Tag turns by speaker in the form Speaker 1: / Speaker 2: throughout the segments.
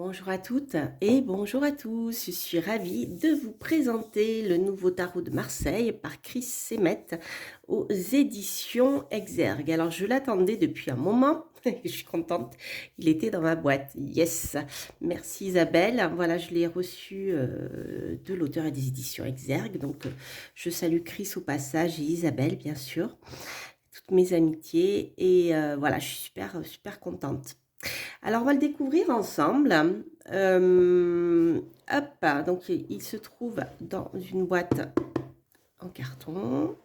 Speaker 1: Bonjour à toutes et bonjour à tous. Je suis ravie de vous présenter le nouveau tarot de Marseille par Chris Semet aux éditions Exergue. Alors, je l'attendais depuis un moment. Je suis contente. Il était dans ma boîte. Yes. Merci Isabelle. Voilà, je l'ai reçu de l'auteur et des éditions Exergue. Donc, je salue Chris au passage et Isabelle, bien sûr. Toutes mes amitiés. Et voilà, je suis super contente. Alors, on va le découvrir ensemble. Hop, donc il se trouve dans une boîte en carton,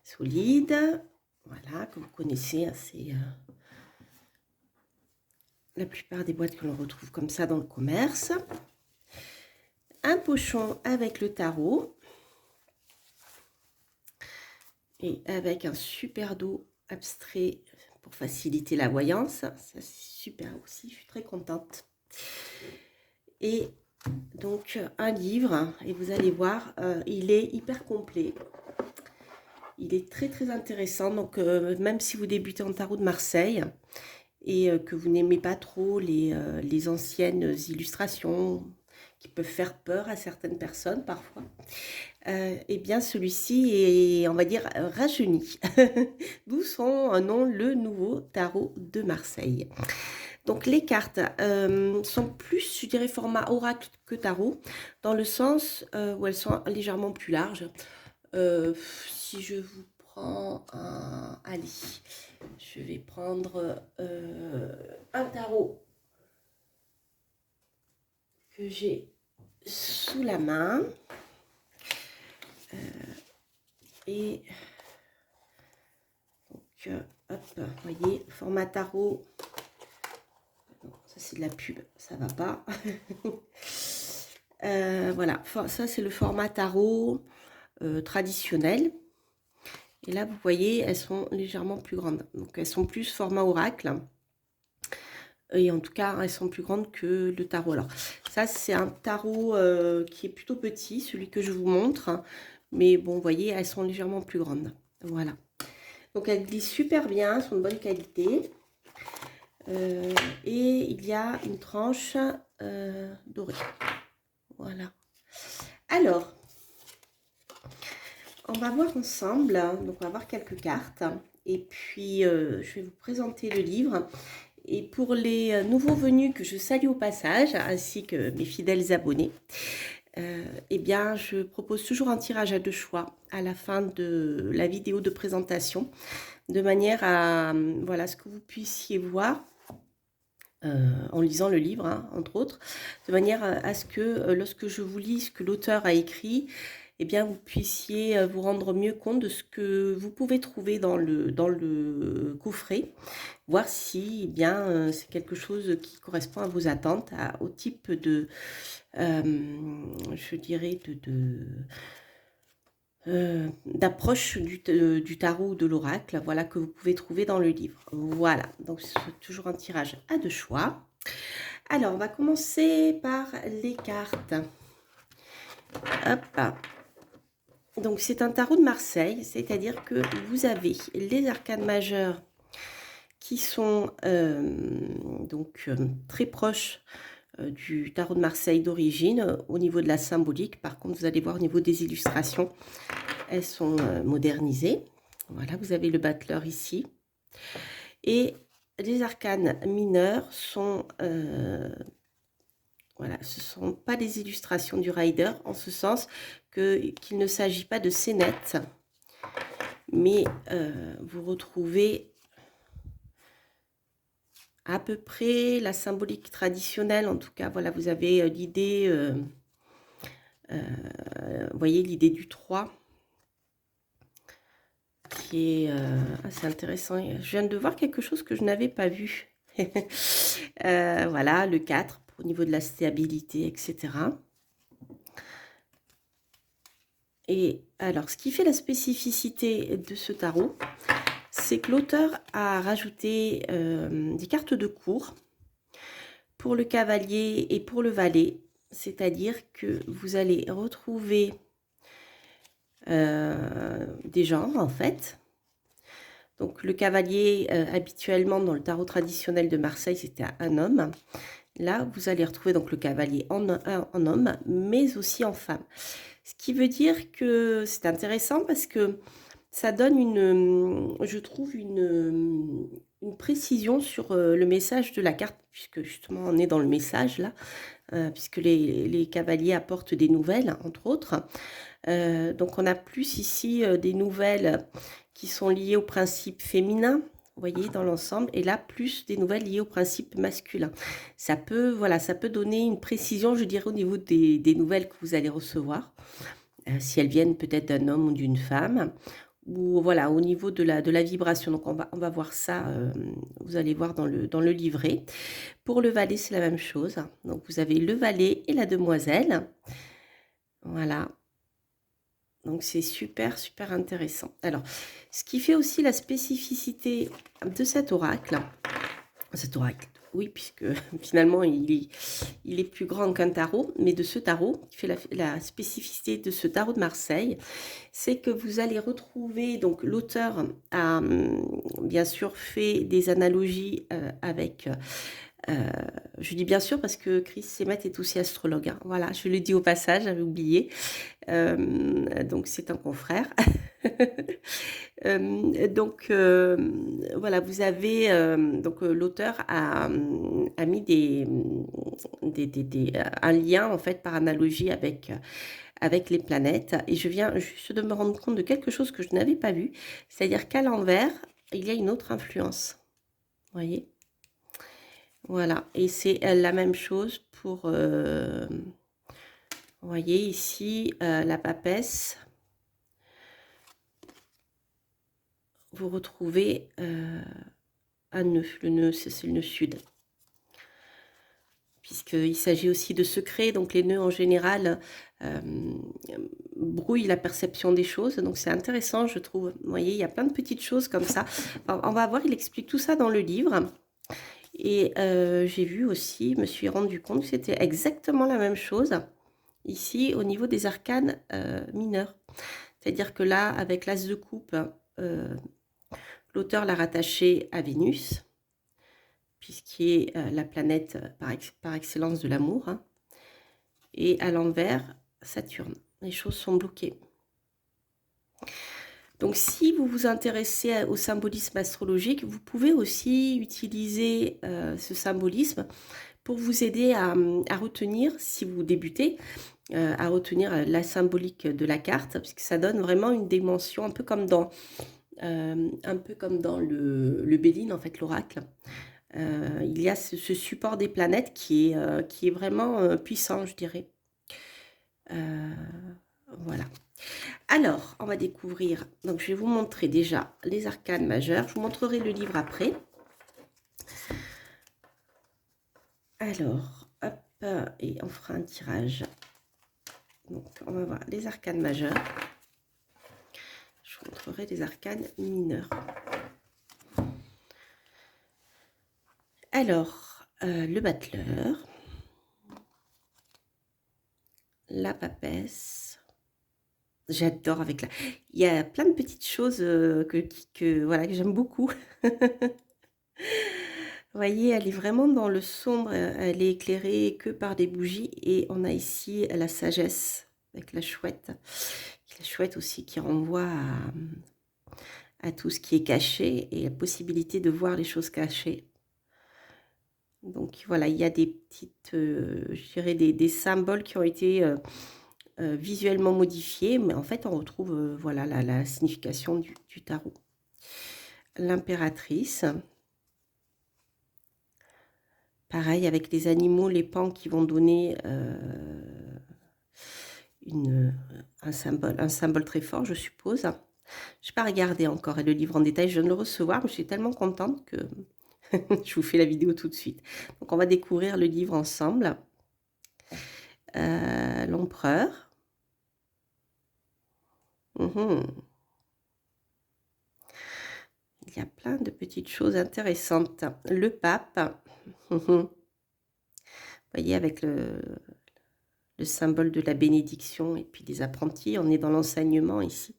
Speaker 1: solide. Voilà, comme vous connaissez, hein, c'est la plupart des boîtes que l'on retrouve comme ça dans le commerce. Un pochon avec le tarot. Et avec un super dos abstrait pour faciliter la voyance. Ça, c'est super aussi, je suis très contente. Et donc un livre, et vous allez voir, il est hyper complet. Il est très intéressant, donc même si vous débutez en tarot de Marseille et que vous n'aimez pas trop les anciennes illustrations qui peuvent faire peur à certaines personnes parfois, eh bien celui-ci est, on va dire, rajeuni. D'où son nom, le nouveau tarot de Marseille. Donc les cartes sont plus, je dirais, format oracle que tarot, dans le sens où elles sont légèrement plus larges. Si je vous prends un... Allez, je vais prendre un tarot que j'ai sous la main. Et donc, hop, vous voyez, format tarot. Non, ça c'est de la pub, ça va pas. Voilà, ça c'est le format tarot traditionnel. Et là, vous voyez, elles sont légèrement plus grandes. Donc, elles sont plus format oracle. Et en tout cas, elles sont plus grandes que le tarot. Alors, ça, c'est un tarot qui est plutôt petit, celui que je vous montre. Mais bon, vous voyez, elles sont légèrement plus grandes. Voilà. Donc, elles glissent super bien, elles sont de bonne qualité. Et il y a une tranche dorée. Voilà. Alors, on va voir ensemble. Donc, on va voir quelques cartes. Et puis, je vais vous présenter le livre. Et pour les nouveaux venus que je salue au passage, ainsi que mes fidèles abonnés, eh bien, je propose toujours un tirage à deux choix à la fin de la vidéo de présentation, de manière à, voilà, ce que vous puissiez voir en lisant le livre, hein, entre autres, de manière à ce que lorsque je vous lis ce que l'auteur a écrit, eh bien, vous puissiez vous rendre mieux compte de ce que vous pouvez trouver dans le coffret, voir si eh bien c'est quelque chose qui correspond à vos attentes, au type de, je dirais, d'approche du tarot ou de l'oracle, voilà, que vous pouvez trouver dans le livre. Voilà, donc c'est toujours un tirage à deux choix. Alors, on va commencer par les cartes. Hop. Donc, c'est un tarot de Marseille, c'est-à-dire que vous avez les arcanes majeures qui sont donc très proches du tarot de Marseille d'origine au niveau de la symbolique. Par contre, vous allez voir au niveau des illustrations, elles sont modernisées. Voilà, vous avez le battleur ici. Et les arcanes mineurs sont... voilà, ce ne sont pas des illustrations du rider, en ce sens qu'il ne s'agit pas de scénettes, mais vous retrouvez à peu près la symbolique traditionnelle. En tout cas, voilà, vous avez l'idée, vous voyez l'idée du 3, qui est assez intéressant. Je viens de voir quelque chose que je n'avais pas vu. Voilà, le 4 au niveau de la stabilité, etc. Et alors, ce qui fait la spécificité de ce tarot, c'est que l'auteur a rajouté des cartes de cours pour le cavalier et pour le valet. C'est-à-dire que vous allez retrouver des genres, en fait. Donc, le cavalier, habituellement, dans le tarot traditionnel de Marseille, c'était un homme. Là, vous allez retrouver donc le cavalier en homme, mais aussi en femme. Ce qui veut dire que c'est intéressant parce que ça donne je trouve une précision sur le message de la carte, puisque justement on est dans le message là, puisque les cavaliers apportent des nouvelles, entre autres. Donc on a plus ici des nouvelles qui sont liées au principe féminin, vous voyez, dans l'ensemble, et là plus des nouvelles liées au principe masculin. Ça peut, voilà, ça peut donner une précision, je dirais, au niveau des nouvelles que vous allez recevoir, si elles viennent peut-être d'un homme ou d'une femme, ou voilà, au niveau de la vibration. Donc on va voir ça, vous allez voir dans le livret. Pour le valet, c'est la même chose. Donc vous avez le valet et la demoiselle. Voilà. Donc c'est super, super intéressant. Alors, ce qui fait aussi la spécificité de cet oracle, oui, puisque finalement il est plus grand qu'un tarot, mais de ce tarot, qui fait la spécificité de ce tarot de Marseille, c'est que vous allez retrouver, donc l'auteur a bien sûr fait des analogies avec... je dis bien sûr parce que Chris Semet est aussi astrologue, hein. Voilà, je le dis au passage, j'avais oublié. Donc c'est un confrère. Donc voilà, vous avez donc l'auteur a mis un lien en fait par analogie avec les planètes, et je viens juste de me rendre compte de quelque chose que je n'avais pas vu, c'est-à-dire qu'à l'envers il y a une autre influence, vous voyez, voilà, et c'est la même chose pour vous voyez ici la papesse. Vous retrouvez un nœud. Le nœud, c'est le nœud sud. Puisqu'il s'agit aussi de secrets, donc les nœuds en général brouillent la perception des choses. Donc c'est intéressant, je trouve. Vous voyez, il y a plein de petites choses comme ça. Enfin, on va voir, il explique tout ça dans le livre. Et j'ai vu aussi, je me suis rendu compte que c'était exactement la même chose ici au niveau des arcanes mineurs. C'est-à-dire que là, avec l'as de coupe, l'auteur l'a rattaché à Vénus, puisqu'il est la planète par excellence de l'amour, hein, et à l'envers, Saturne. Les choses sont bloquées. Donc, si vous vous intéressez au symbolisme astrologique, vous pouvez aussi utiliser ce symbolisme pour vous aider à retenir, si vous débutez, à retenir la symbolique de la carte, parce que ça donne vraiment une dimension un peu comme dans le Béline, en fait, l'oracle. Il y a ce support des planètes qui est vraiment puissant, je dirais. Voilà. Alors, on va découvrir, donc je vais vous montrer déjà les arcanes majeures. Je vous montrerai le livre après. Alors, hop, et on fera un tirage. Donc, on va voir les arcanes majeures. Je vous montrerai les arcanes mineures. Alors, le battleur, la papesse. J'adore avec la... Il y a plein de petites choses voilà, que j'aime beaucoup. Vous voyez, elle est vraiment dans le sombre. Elle est éclairée que par des bougies. Et on a ici la sagesse avec la chouette. La chouette aussi qui renvoie à tout ce qui est caché et la possibilité de voir les choses cachées. Donc voilà, il y a des petites, je dirais des symboles qui ont été visuellement modifiés, mais en fait on retrouve voilà la signification du tarot. L'impératrice, pareil avec les animaux, les pans qui vont donner un symbole très fort, je suppose. Je n'ai pas regardé encore le livre en détail, je viens de le recevoir, mais je suis tellement contente que je vous fais la vidéo tout de suite. Donc on va découvrir le livre ensemble. L'empereur. Il y a plein de petites choses intéressantes. Le pape. Vous voyez, avec le symbole de la bénédiction et puis des apprentis. On est dans l'enseignement ici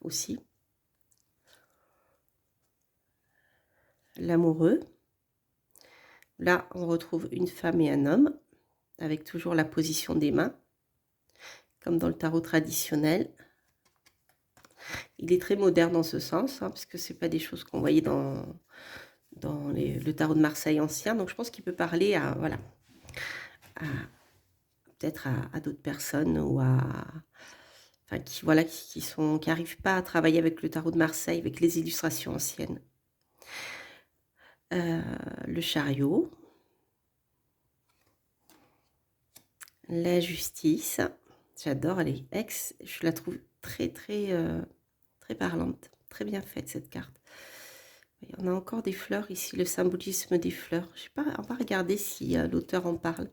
Speaker 1: aussi. L'amoureux. Là, on retrouve une femme et un homme, avec toujours la position des mains, comme dans le tarot traditionnel. Il est très moderne dans ce sens, hein, parce que ce n'est pas des choses qu'on voyait dans le tarot de Marseille ancien. Donc, je pense qu'il peut parler à, voilà, peut-être à d'autres personnes ou à... Enfin, qui n'arrivent pas à travailler avec le tarot de Marseille, avec les illustrations anciennes. Le chariot. La justice. J'adore, elle est je la trouve très, très, très parlante. Très bien faite, cette carte. On a encore des fleurs ici, le symbolisme des fleurs. Je sais pas, on va regarder si l'auteur en parle.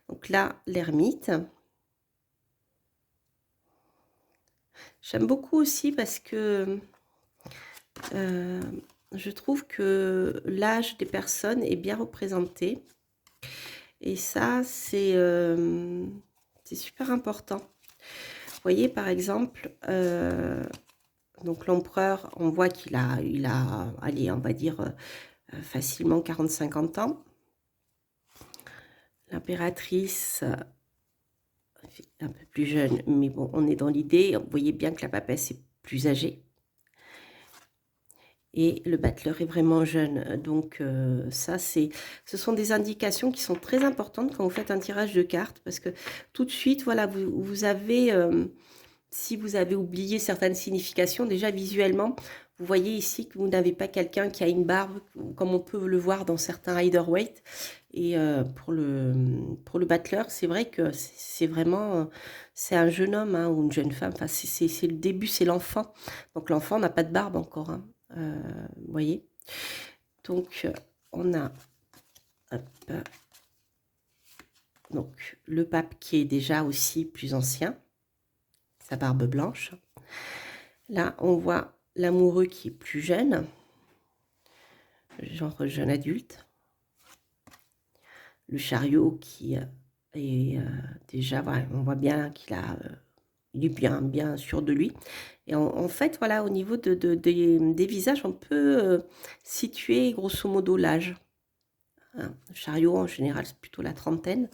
Speaker 1: Donc là, l'ermite. J'aime beaucoup aussi parce que je trouve que l'âge des personnes est bien représenté. Et ça, c'est super important. Vous voyez, par exemple, donc l'empereur, on voit qu'il a, allez, on va dire, facilement 40-50 ans. L'impératrice, un peu plus jeune, mais bon, on est dans l'idée. Vous voyez bien que la papesse est plus âgée. Et le battleur est vraiment jeune. Donc ça, ce sont des indications qui sont très importantes quand vous faites un tirage de cartes, parce que tout de suite, voilà, vous avez, si vous avez oublié certaines significations, déjà visuellement, vous voyez ici que vous n'avez pas quelqu'un qui a une barbe, comme on peut le voir dans certains Rider-Waite. Et pour le battleur, c'est vrai que c'est vraiment, c'est un jeune homme, hein, ou une jeune femme. Enfin, c'est le début, c'est l'enfant. Donc l'enfant n'a pas de barbe encore, hein. Vous voyez, donc on a hop, donc le pape qui est déjà aussi plus ancien, sa barbe blanche. Là on voit l'amoureux qui est plus jeune, genre jeune adulte. Le chariot qui est déjà, voilà, on voit bien qu'il a il est bien sûr de lui. Et en fait, voilà, au niveau des visages, on peut situer grosso modo l'âge. Hein. Le chariot, en général, c'est plutôt la trentaine.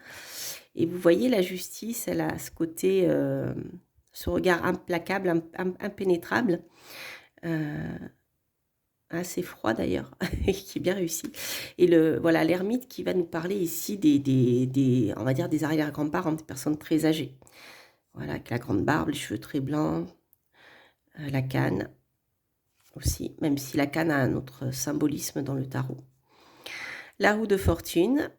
Speaker 1: Et vous voyez, la justice, elle a ce côté, ce regard implacable, impénétrable, assez froid d'ailleurs, qui est bien réussi. Et voilà, l'ermite qui va nous parler ici on va dire, des arrière-grands-parents, des personnes très âgées. Voilà, avec la grande barbe, les cheveux très blancs, la canne aussi, même si la canne a un autre symbolisme dans le tarot. La roue de fortune,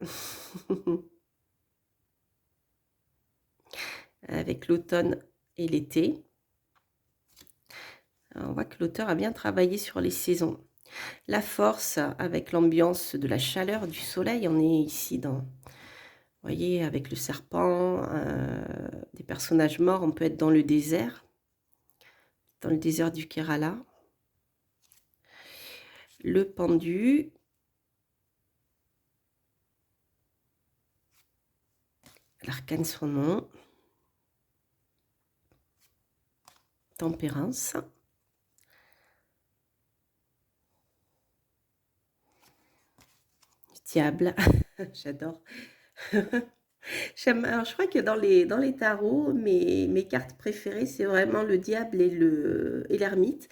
Speaker 1: avec l'automne et l'été. On voit que l'auteur a bien travaillé sur les saisons. La force, avec l'ambiance de la chaleur, du soleil, on est ici dans... Vous voyez, avec le serpent, des personnages morts, on peut être dans le désert du Kerala. Le pendu. L'arcane son nom. Tempérance. Diable, j'adore. Alors, je crois que dans les tarots, mes cartes préférées, c'est vraiment le diable et l'ermite.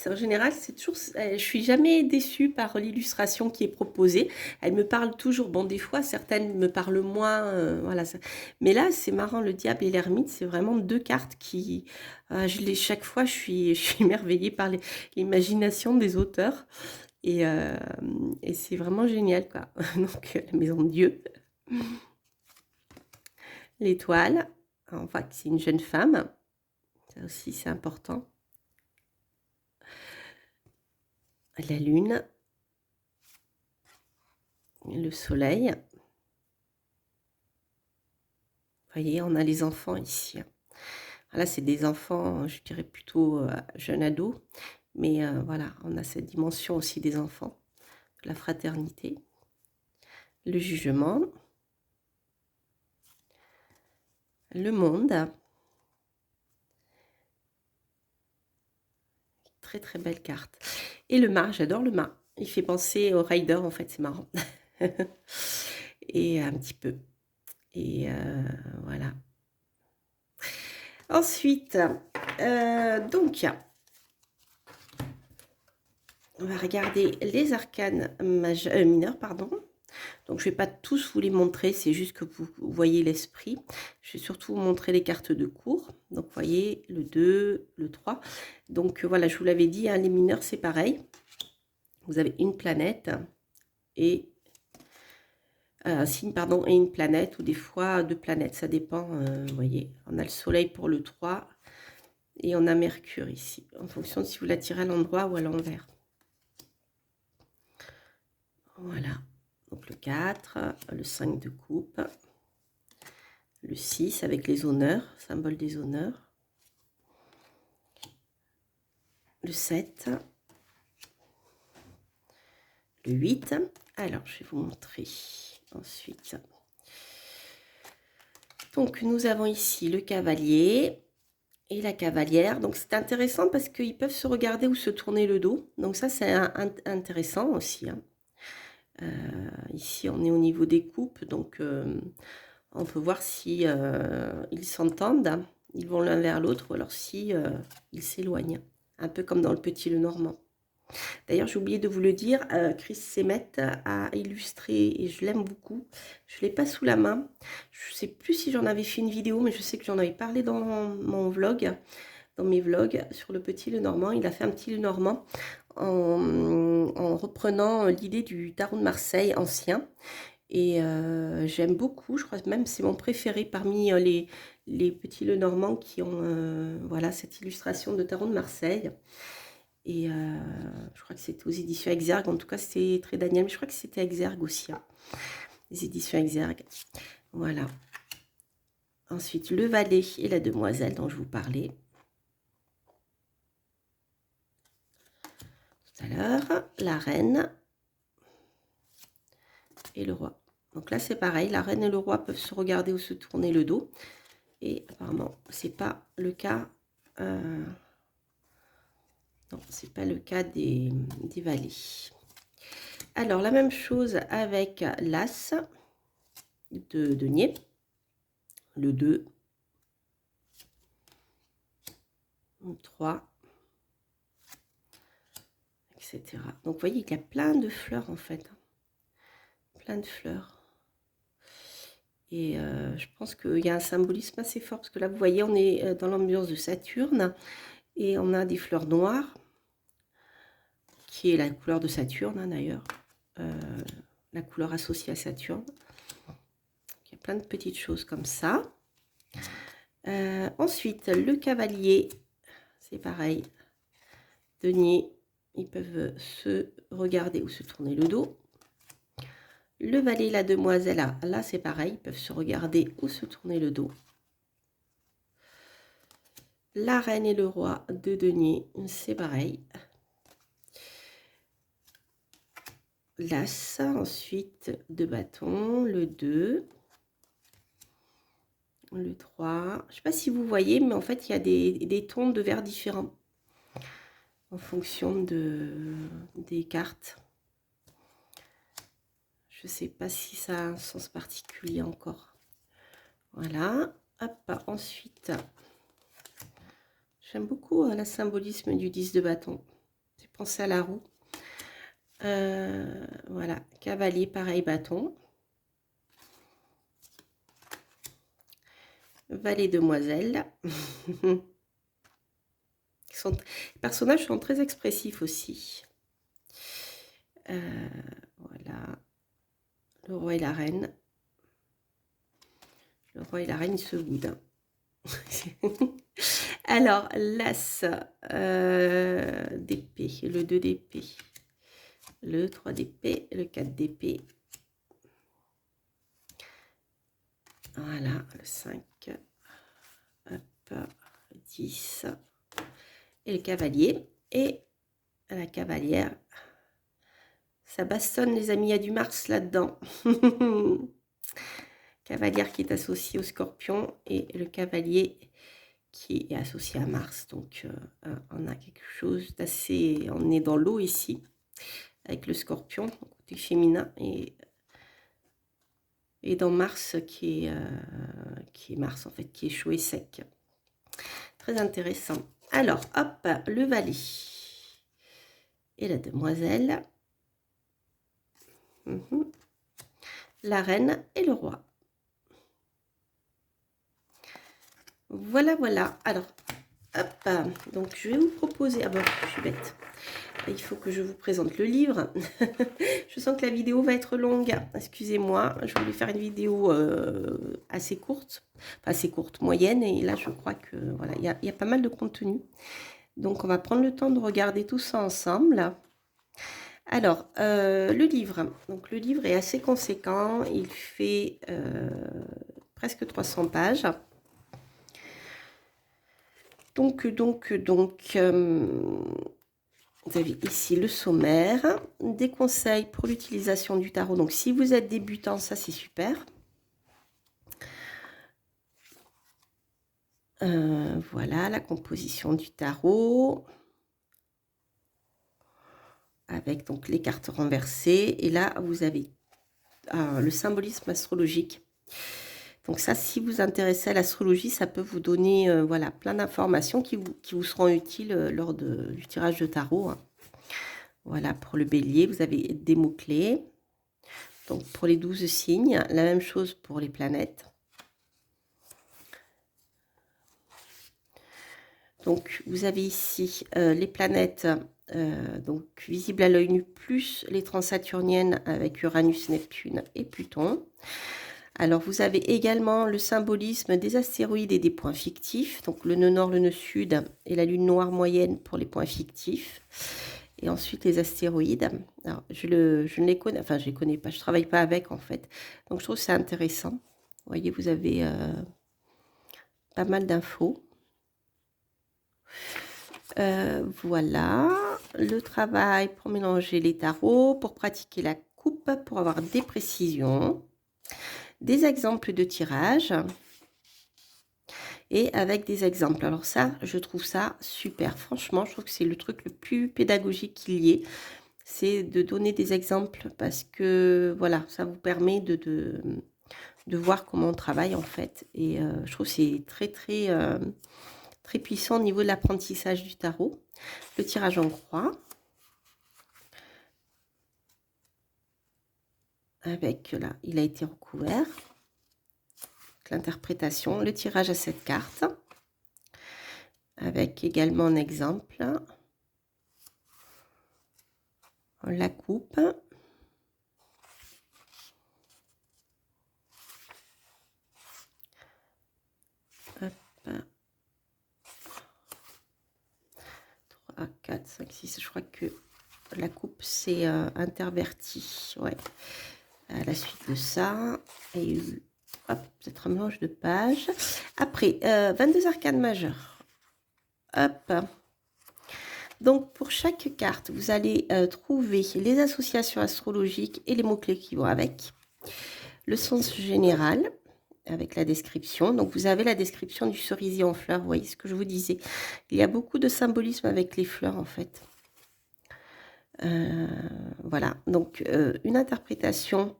Speaker 1: En général, c'est toujours, je suis jamais déçue par l'illustration qui est proposée. Elle me parle toujours. Bon, des fois, certaines me parlent moins. Voilà. Mais là, c'est marrant, le diable et l'ermite, c'est vraiment deux cartes qui, chaque fois, je suis émerveillée par l'imagination des auteurs. Et c'est vraiment génial, quoi. Donc, la maison de Dieu. L'étoile, on voit que c'est une jeune femme. Ça aussi, c'est important. La lune. Le soleil. Vous voyez, on a les enfants ici. Là, c'est des enfants, je dirais plutôt jeunes ados. Mais voilà, on a cette dimension aussi des enfants. La fraternité. Le jugement. Le monde. Très très belle carte. Et le mât, j'adore le mât. Il fait penser au rider, en fait, c'est marrant. Et un petit peu. Et voilà. Ensuite, donc, on va regarder les arcanes mineurs, pardon. Donc, je ne vais pas tous vous les montrer, c'est juste que vous voyez l'esprit. Je vais surtout vous montrer les cartes de cours. Donc, vous voyez le 2, le 3. Donc, voilà, je vous l'avais dit, hein, les mineurs, c'est pareil. Vous avez une planète et un signe, pardon, et une planète, ou des fois deux planètes, ça dépend. Vous voyez, on a le soleil pour le 3 et on a Mercure ici, en fonction de si vous la tirez à l'endroit ou à l'envers. Voilà, donc le 4, le 5 de coupe, le 6 avec les honneurs, symbole des honneurs, le 7, le 8. Alors, je vais vous montrer ensuite. Donc, nous avons ici le cavalier et la cavalière. Donc, c'est intéressant parce qu'ils peuvent se regarder ou se tourner le dos. Donc, ça, c'est intéressant aussi, hein. Ici, on est au niveau des coupes, donc on peut voir si ils s'entendent, ils vont l'un vers l'autre, ou alors si ils s'éloignent, un peu comme dans le Petit Lenormand. D'ailleurs, j'ai oublié de vous le dire, Chris Semet a illustré, et je l'aime beaucoup. Je ne l'ai pas sous la main. Je ne sais plus si j'en avais fait une vidéo, mais je sais que j'en avais parlé dans mon vlog, dans mes vlogs, sur le Petit Lenormand. Il a fait un Petit Lenormand en reprenant l'idée du tarot de Marseille ancien. Et j'aime beaucoup, je crois même que c'est mon préféré parmi les petits Lenormand qui ont voilà, cette illustration de tarot de Marseille. Et je crois que c'était aux éditions Exergue, en tout cas c'était très Daniel, mais je crois que c'était Exergue aussi, hein, les éditions Exergue. Voilà. Ensuite, le valet et la demoiselle dont je vous parlais tout à l'heure, la reine et le roi. Donc là, c'est pareil, la reine et le roi peuvent se regarder ou se tourner le dos. Et apparemment, c'est pas le cas. Non, c'est pas le cas des valets. Alors, la même chose avec l'as de denier, le 2, le 3, etc. Donc, vous voyez, il y a plein de fleurs, en fait. Plein de fleurs. Et je pense qu'il y a un symbolisme assez fort, parce que là, vous voyez, on est dans l'ambiance de Saturne, et on a des fleurs noires, qui est la couleur de Saturne, hein, d'ailleurs. La couleur associée à Saturne. Il y a plein de petites choses comme ça. Ensuite, le cavalier, c'est pareil. Denier, ils peuvent se regarder ou se tourner le dos. Le valet, la demoiselle, là c'est pareil, ils peuvent se regarder ou se tourner le dos. La reine et le roi de denier, c'est pareil. L'as, ensuite de bâton, le 2, le 3. Je ne sais pas si vous voyez, mais en fait, il y a des tons de vert différents en fonction des cartes. Je ne sais pas si ça a un sens particulier encore. Voilà. Hop, ensuite, j'aime beaucoup le symbolisme du 10 de bâton. J'ai pensé à la roue. Voilà, cavalier, pareil, bâton. Valet, demoiselle. Les personnages sont très expressifs aussi. Voilà. Le roi et la reine. Le roi et la reine se boudent. Alors, l'as d'épée, le 2 d'épée, le 3 d'épée, le 4 d'épée. Voilà, le 5, hop, le 10, et le cavalier. Et la cavalière, ça bastonne les amis, il y a du Mars là-dedans. Cavalière qui est associée au scorpion et le cavalier qui est associé à Mars. Donc, on a quelque chose d'assez... On est dans l'eau ici, avec le scorpion, côté féminin, et et dans Mars qui est Mars en fait, qui est chaud et sec. Très intéressant. Alors, hop, le valet et la demoiselle. La reine et le roi. Voilà, voilà. Alors, hop, donc je vais vous proposer... Ah bon, je suis bête. Il faut que je vous présente le livre. Je sens que la vidéo va être longue. Excusez-moi, je voulais faire une vidéo assez courte. Enfin, assez courte, moyenne. Et là, je crois que voilà, il y a pas mal de contenu. Donc, on va prendre le temps de regarder tout ça ensemble. Alors, le livre. Donc, le livre est assez conséquent. Il fait presque 300 pages. Donc, vous avez ici le sommaire, des conseils pour l'utilisation du tarot. Donc, si vous êtes débutant, ça c'est super. Voilà la composition du tarot. Avec donc les cartes renversées. Et là, vous avez le symbolisme astrologique. Donc ça, si vous vous intéressez à l'astrologie, ça peut vous donner voilà, plein d'informations qui vous seront utiles lors du tirage de tarot. Hein. Voilà, pour le bélier, vous avez des mots-clés. Donc pour les 12 signes, la même chose pour les planètes. Donc vous avez ici les planètes donc visibles à l'œil nu, plus les transsaturniennes avec Uranus, Neptune et Pluton. Alors, vous avez également le symbolisme des astéroïdes et des points fictifs. Donc, le nœud nord, le nœud sud et la lune noire moyenne pour les points fictifs. Et ensuite, les astéroïdes. Alors, je ne les connais, enfin, je ne les connais pas, je ne travaille pas avec, en fait. Donc, je trouve que c'est intéressant. Vous voyez, vous avez pas mal d'infos. Voilà, le travail pour mélanger les tarots, pour pratiquer la coupe, pour avoir des précisions. Des exemples de tirage et avec des exemples. Alors ça, je trouve ça super. Franchement, je trouve que c'est le truc le plus pédagogique qu'il y ait. C'est de donner des exemples parce que, voilà, ça vous permet de voir comment on travaille en fait. Et je trouve que c'est très, très, très puissant au niveau de l'apprentissage du tarot. Le tirage en croix. Avec, là, il a été recouvert. L'interprétation, le tirage à 7 cartes, avec également un exemple, la coupe, hop. 3, 4, 5, 6, je crois que la coupe c'est interverti, ouais. À la suite de ça, et hop, peut-être un mélange de pages. Après, 22 arcanes majeures. Hop. Donc, pour chaque carte, vous allez trouver les associations astrologiques et les mots-clés qui vont avec. Le sens général, avec la description. Donc, vous avez la description du cerisier en fleurs. Vous voyez ce que je vous disais. Il y a beaucoup de symbolisme avec les fleurs, en fait. Voilà, donc une interprétation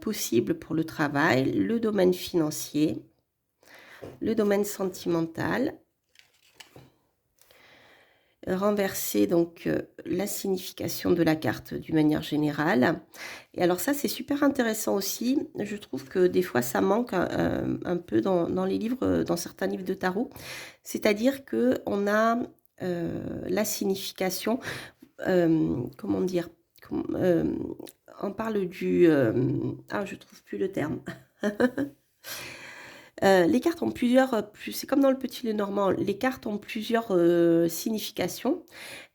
Speaker 1: possible pour le travail, le domaine financier, le domaine sentimental, renverser donc la signification de la carte d'une manière générale. Et alors ça, c'est super intéressant aussi. Je trouve que des fois, ça manque un peu dans les livres, dans certains livres de tarot. C'est-à-dire qu'on a la signification... comment dire, on parle du... je trouve plus le terme. Les cartes ont plusieurs... c'est comme dans le Petit Lenormand, les cartes ont plusieurs significations.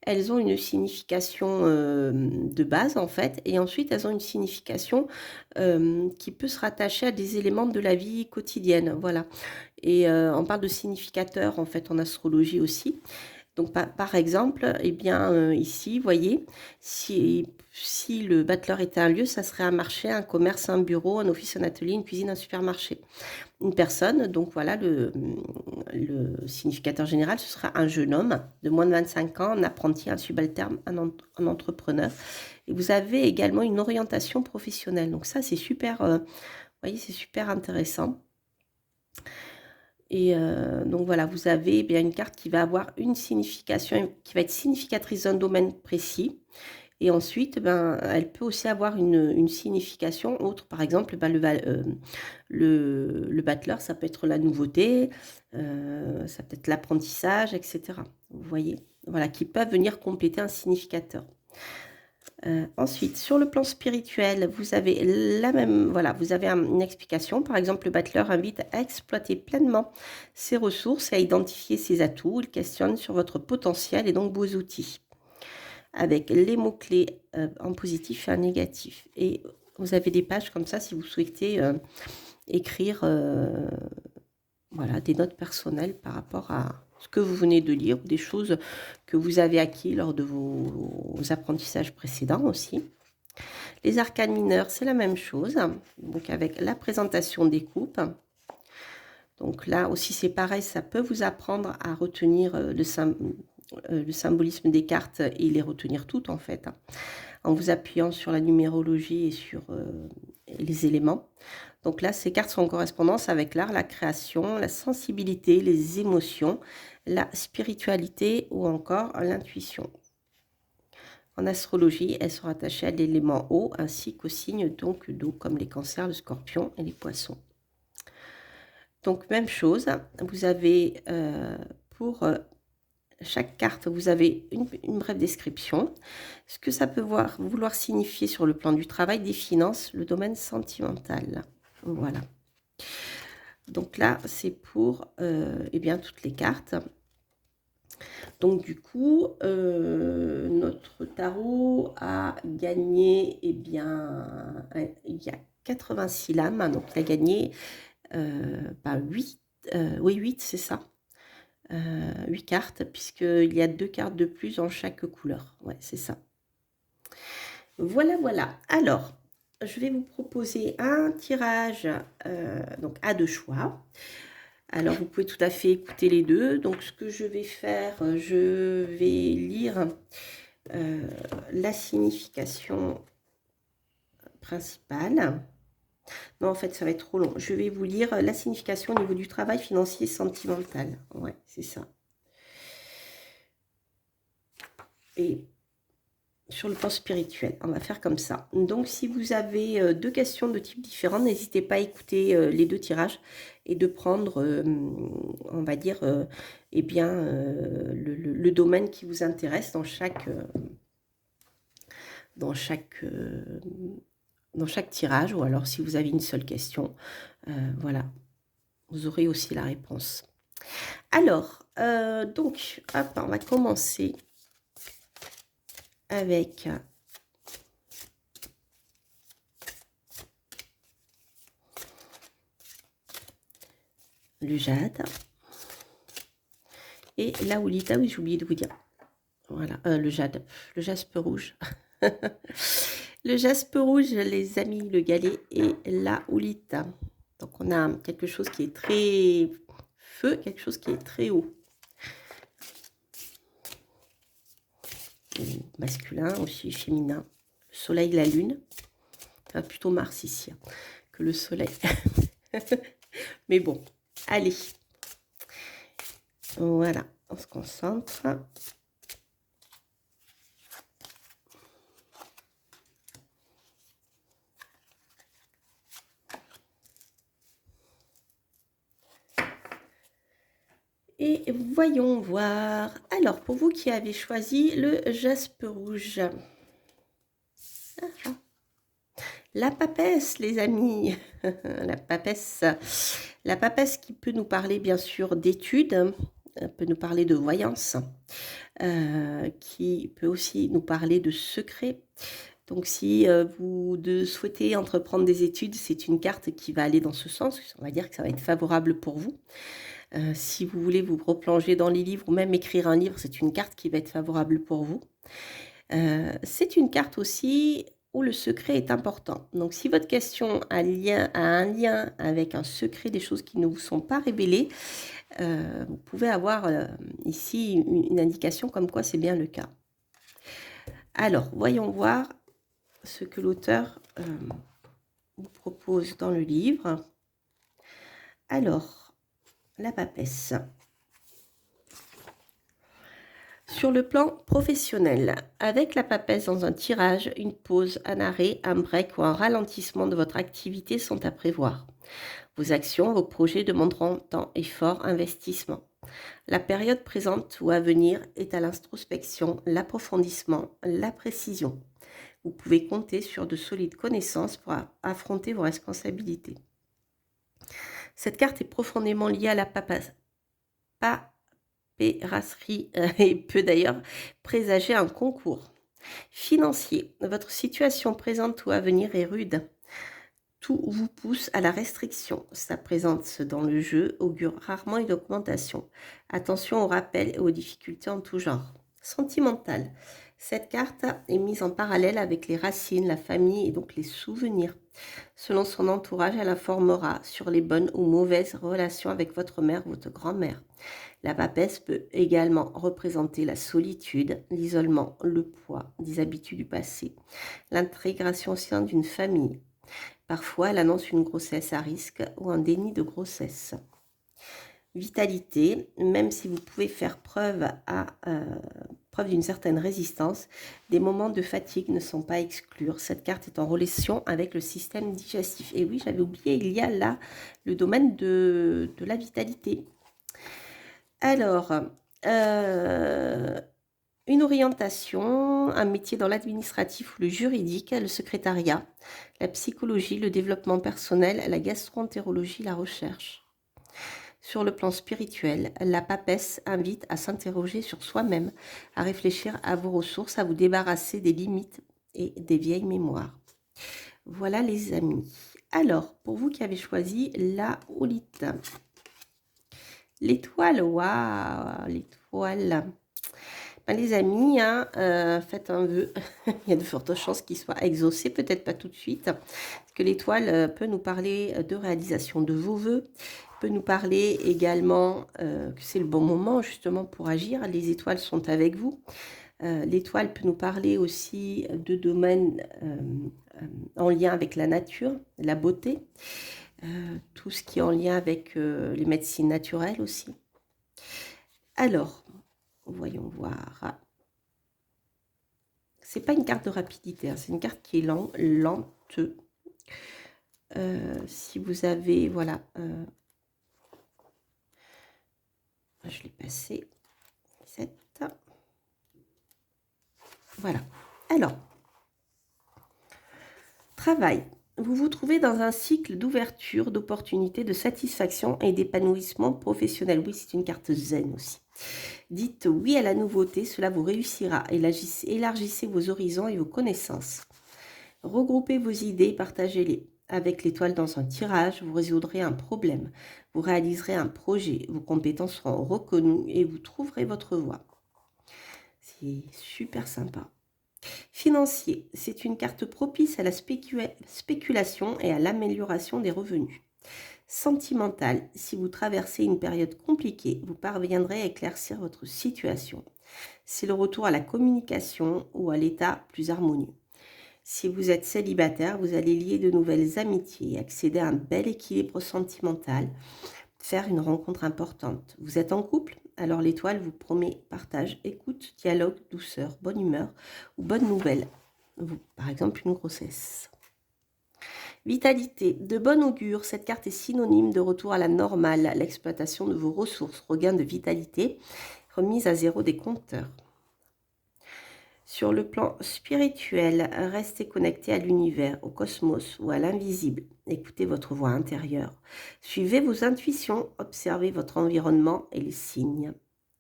Speaker 1: Elles ont une signification de base, en fait, et ensuite, elles ont une signification qui peut se rattacher à des éléments de la vie quotidienne, voilà. Et on parle de significateurs, en fait, en astrologie aussi. Donc, par exemple, eh bien, ici, vous voyez, si le bachelor était un lieu, ça serait un marché, un commerce, un bureau, un office, un atelier, une cuisine, un supermarché. Une personne, donc voilà, le significateur général, ce sera un jeune homme de moins de 25 ans, un apprenti, un subalterne, un entrepreneur. Et vous avez également une orientation professionnelle. Donc ça, c'est super... voyez, c'est super intéressant. Et donc voilà, vous avez bien une carte qui va avoir une signification, qui va être significatrice d'un domaine précis. Et ensuite, ben, elle peut aussi avoir une signification autre. Par exemple, ben, le battleur, ça peut être la nouveauté, ça peut être l'apprentissage, etc. Vous voyez, voilà, qui peuvent venir compléter un significateur. Ensuite, sur le plan spirituel, vous avez la même, voilà, vous avez une explication. Par exemple, le battleur invite à exploiter pleinement ses ressources et à identifier ses atouts. Il questionne sur votre potentiel et donc vos outils, avec les mots-clés en positif et en négatif. Et vous avez des pages comme ça si vous souhaitez écrire voilà, des notes personnelles par rapport à ce que vous venez de lire, ou des choses que vous avez acquis lors de vos apprentissages précédents aussi. Les arcanes mineurs, c'est la même chose, donc avec la présentation des coupes. Donc là aussi, c'est pareil, ça peut vous apprendre à retenir le symbolisme des cartes et les retenir toutes en fait, en vous appuyant sur la numérologie et sur les éléments. Donc là, ces cartes sont en correspondance avec l'art, la création, la sensibilité, les émotions, la spiritualité ou encore l'intuition. En astrologie, elles sont attachées à l'élément eau ainsi qu'aux signes donc d'eau comme les cancers, le scorpion et les poissons. Donc même chose, vous avez pour chaque carte, vous avez une brève description. Ce que ça peut vouloir signifier sur le plan du travail, des finances, le domaine sentimental. Voilà. Donc là, c'est pour eh bien, toutes les cartes. Donc du coup, notre tarot a gagné, eh bien, il y a 86 lames, donc il a gagné 8, oui 8 c'est ça, 8 cartes, puisqu'il y a 2 cartes de plus dans chaque couleur, ouais c'est ça. Voilà, voilà. Alors, je vais vous proposer un tirage donc à 2 choix. Alors, vous pouvez tout à fait écouter les deux. Donc, ce que je vais faire, je vais lire la signification principale. Non, en fait, ça va être trop long. Je vais vous lire la signification au niveau du travail financier sentimental. Ouais, c'est ça. Et sur le plan spirituel, on va faire comme ça. Donc, si vous avez deux questions de type différent, n'hésitez pas à écouter les deux tirages et de prendre, on va dire, eh bien, le domaine qui vous intéresse dans chaque tirage, ou alors si vous avez une seule question, voilà, vous aurez aussi la réponse. Alors, donc, hop, on va commencer avec le jade et la houlita. Oui, j'ai oublié de vous dire. Voilà, le jade, le jaspe rouge. Le jaspe rouge, les amis, le galet et la houlita. Donc, on a quelque chose qui est très feu, quelque chose qui est très haut. Masculin, aussi féminin. Le soleil, la lune. Enfin, plutôt Mars ici hein, que le soleil. Mais bon, allez. Voilà, on se concentre. Et voyons voir. Alors, pour vous qui avez choisi le jaspe rouge. La papesse, les amis. La papesse. La papesse qui peut nous parler, bien sûr, d'études, peut nous parler de voyance, qui peut aussi nous parler de secrets. Donc, si vous souhaitez entreprendre des études, c'est une carte qui va aller dans ce sens. On va dire que ça va être favorable pour vous. Si vous voulez vous replonger dans les livres ou même écrire un livre, c'est une carte qui va être favorable pour vous. C'est une carte aussi où le secret est important. Donc, si votre question a un lien avec un secret, des choses qui ne vous sont pas révélées, vous pouvez avoir ici une indication comme quoi c'est bien le cas. Alors, voyons voir ce que l'auteur vous propose dans le livre. Alors, la papesse. Sur le plan professionnel, avec la papesse dans un tirage, une pause, un arrêt, un break ou un ralentissement de votre activité sont à prévoir. Vos actions, vos projets demanderont temps, effort, investissement. La période présente ou à venir est à l'introspection, l'approfondissement, la précision. Vous pouvez compter sur de solides connaissances pour affronter vos responsabilités. Cette carte est profondément liée à la papérasserie et peut d'ailleurs présager un concours. Financier, votre situation présente ou à venir est rude. Tout vous pousse à la restriction. Sa présence dans le jeu augure rarement une augmentation. Attention aux rappels et aux difficultés en tout genre. Sentimental. Cette carte est mise en parallèle avec les racines, la famille et donc les souvenirs. Selon son entourage, elle informera sur les bonnes ou mauvaises relations avec votre mère ou votre grand-mère. La papesse peut également représenter la solitude, l'isolement, le poids, des habitudes du passé, l'intégration au sein d'une famille. Parfois, elle annonce une grossesse à risque ou un déni de grossesse. Vitalité, même si vous pouvez faire preuve d'une certaine résistance, des moments de fatigue ne sont pas à exclure. Cette carte est en relation avec le système digestif. Et oui, j'avais oublié, il y a là le domaine de la vitalité. Alors, une orientation, un métier dans l'administratif ou le juridique, le secrétariat, la psychologie, le développement personnel, la gastroentérologie, la recherche. Sur le plan spirituel, la papesse invite à s'interroger sur soi-même, à réfléchir à vos ressources, à vous débarrasser des limites et des vieilles mémoires. Voilà les amis. Alors, pour vous qui avez choisi la holite, l'étoile, waouh, l'étoile. Ben, les amis, faites un vœu. Il y a de fortes chances qu'il soit exaucé, peut-être pas tout de suite. Parce que l'étoile peut nous parler de réalisation de vos vœux, peut nous parler également que c'est le bon moment justement pour agir. Les étoiles sont avec vous. L'étoile peut nous parler aussi de domaines en lien avec la nature, la beauté, tout ce qui est en lien avec les médecines naturelles aussi. Alors, voyons voir. C'est pas une carte de rapidité, hein, c'est une carte qui est lente. Si vous avez, voilà, je l'ai passé. 7. Voilà. Alors, travail. Vous vous trouvez dans un cycle d'ouverture, d'opportunités, de satisfaction et d'épanouissement professionnel. Oui, c'est une carte zen aussi. Dites oui à la nouveauté, cela vous réussira. Élargissez vos horizons et vos connaissances. Regroupez vos idées, partagez-les. Avec l'étoile dans un tirage, vous résoudrez un problème, vous réaliserez un projet, vos compétences seront reconnues et vous trouverez votre voie. C'est super sympa. Financier, c'est une carte propice à la spéculation et à l'amélioration des revenus. Sentimental, si vous traversez une période compliquée, vous parviendrez à éclaircir votre situation. C'est le retour à la communication ou à l'état plus harmonieux. Si vous êtes célibataire, vous allez lier de nouvelles amitiés, accéder à un bel équilibre sentimental, faire une rencontre importante. Vous êtes en couple? Alors l'étoile vous promet partage, écoute, dialogue, douceur, bonne humeur ou bonne nouvelle. Par exemple, une grossesse. Vitalité, de bon augure, cette carte est synonyme de retour à la normale, l'exploitation de vos ressources, regain de vitalité, remise à zéro des compteurs. Sur le plan spirituel, restez connecté à l'univers, au cosmos ou à l'invisible. Écoutez votre voix intérieure. Suivez vos intuitions, observez votre environnement et les signes.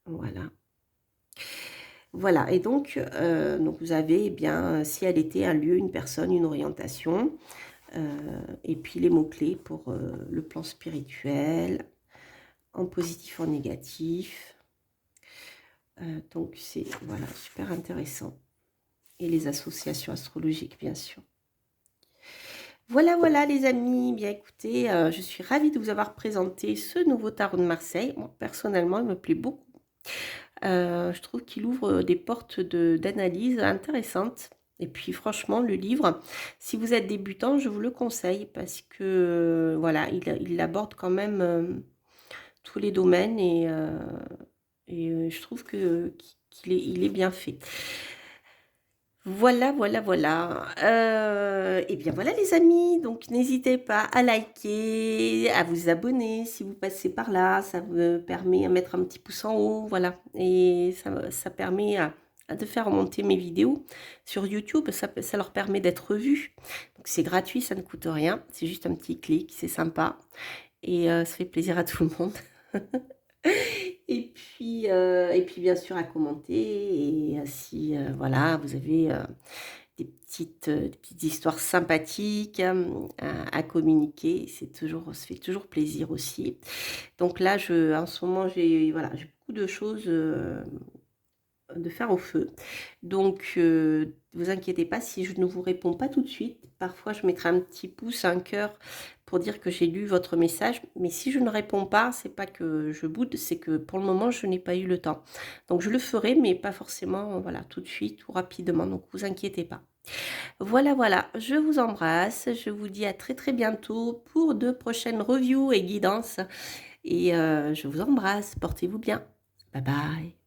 Speaker 1: Voilà. Voilà, et donc vous avez si elle était un lieu, une personne, une orientation, et puis les mots-clés pour le plan spirituel, en positif, en négatif. Donc c'est voilà, super intéressant. Et les associations astrologiques, bien sûr. Voilà les amis. Bien écoutez, je suis ravie de vous avoir présenté ce nouveau tarot de Marseille. Moi, personnellement, il me plaît beaucoup. Je trouve qu'il ouvre des portes d'analyse intéressantes Et puis franchement, le livre, si vous êtes débutant, je vous le conseille parce que voilà, il aborde quand même tous les domaines et je trouve qu'il est bien fait. Voilà, voilà, voilà. Et bien voilà les amis, donc n'hésitez pas à liker, à vous abonner si vous passez par là, ça vous permet à mettre un petit pouce en haut, voilà. Et ça permet de faire remonter mes vidéos sur YouTube, ça leur permet d'être vues. Donc c'est gratuit, ça ne coûte rien, c'est juste un petit clic, c'est sympa. Et ça fait plaisir à tout le monde. Et puis bien sûr à commenter et si voilà vous avez des petites histoires sympathiques à communiquer, ça fait toujours plaisir aussi. Donc là en ce moment j'ai beaucoup de choses de faire au feu. Donc, vous inquiétez pas si je ne vous réponds pas tout de suite. Parfois, je mettrai un petit pouce, un cœur pour dire que j'ai lu votre message. Mais si je ne réponds pas, c'est pas que je boude, c'est que pour le moment, je n'ai pas eu le temps. Donc, je le ferai, mais pas forcément, voilà, tout de suite ou rapidement. Donc, vous inquiétez pas. Voilà, voilà, je vous embrasse. Je vous dis à très très bientôt pour de prochaines reviews et guidances. Et je vous embrasse. Portez-vous bien. Bye bye.